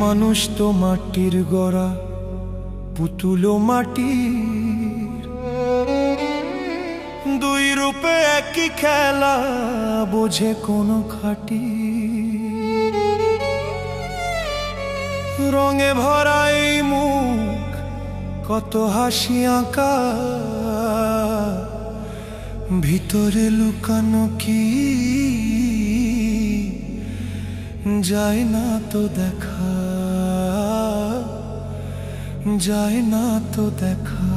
মানুষ তো মাটির গড়া, পুতুলো মাটির, দুই রূপে একই খেলা, বোঝে কোনো খাঁটি। রঙে ভরা এই মুখ, কত হাসি আঁকা, ভিতরে লুকানো কি যায় না তো দেখা, যায় না তো দেখা।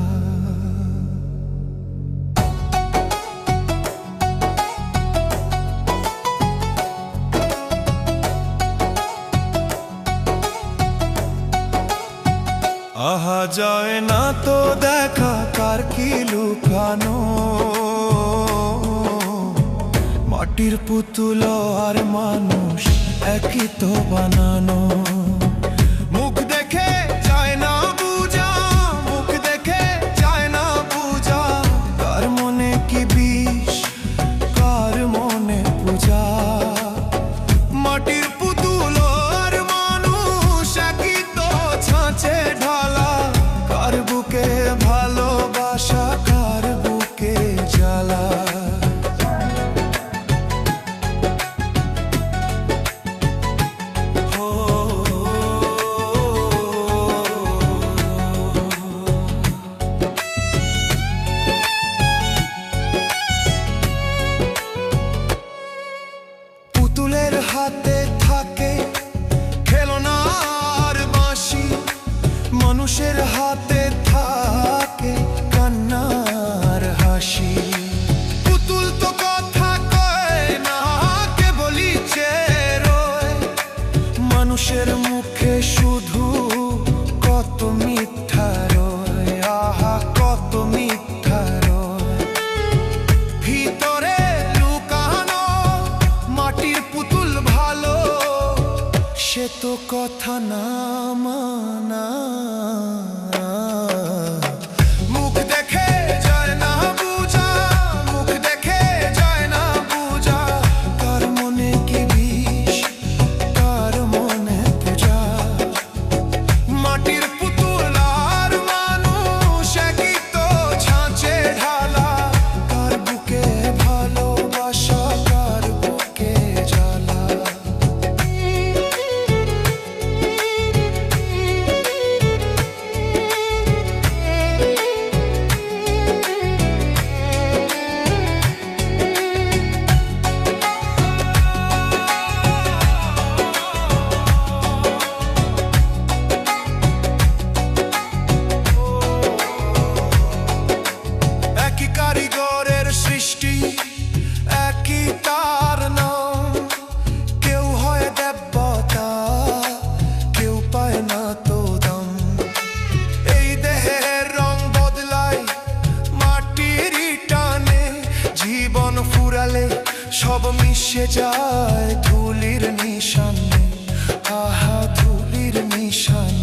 আহা যায় না তো দেখা, কার কি লুকানো, মাটির পুতুল আর মানুষ একই তো বানানো। মুখ দেখে যায় না বুঝা, মুখ দেখে যায় না বুঝা, কার মনে কি বিষ, কার মনে পূজা। মাটির পুতুল আর মানুষ একই তো ছাঁচে ঢালা, কার বুকে ভালোবাসা, কার বুকে জ্বালা। পুতুলের হাতে থাকে খেলনার বাঁশি, মানুষের হাতে থাকে কান্নার হাসি। পুতুল তো কথা কয় না, কেবলই চেয়ে রয়, মানুষের মুখে শুধু কত মিথ্যা রয়, আহা কত মিথ্যা রয়। ভিতরে লুকানো মাটির পুতুল ভালো, সে তো কথা না মানা। মুখ দেখে যায় না বুঝা, মুখ দেখে যায় না বুঝা, কার মনে কি বিষ, কার মনে পূজা। মাটির পুতুল আর মানুষ একই তো ছাঁচে ঢালা, কার বুকে ভালোবাসা, কার বুকে জ্বালা। একই কারিগরের সৃষ্টি, একই তার নাম, কেউ হয় দেবতা, কেউ পায় না তো দাম। এই দেহের রং বদলায় মাটির টানে, জীবন ফুরালে সব মিশে যায় ধুলির নিশানে, আহা ধুলির নিশানে।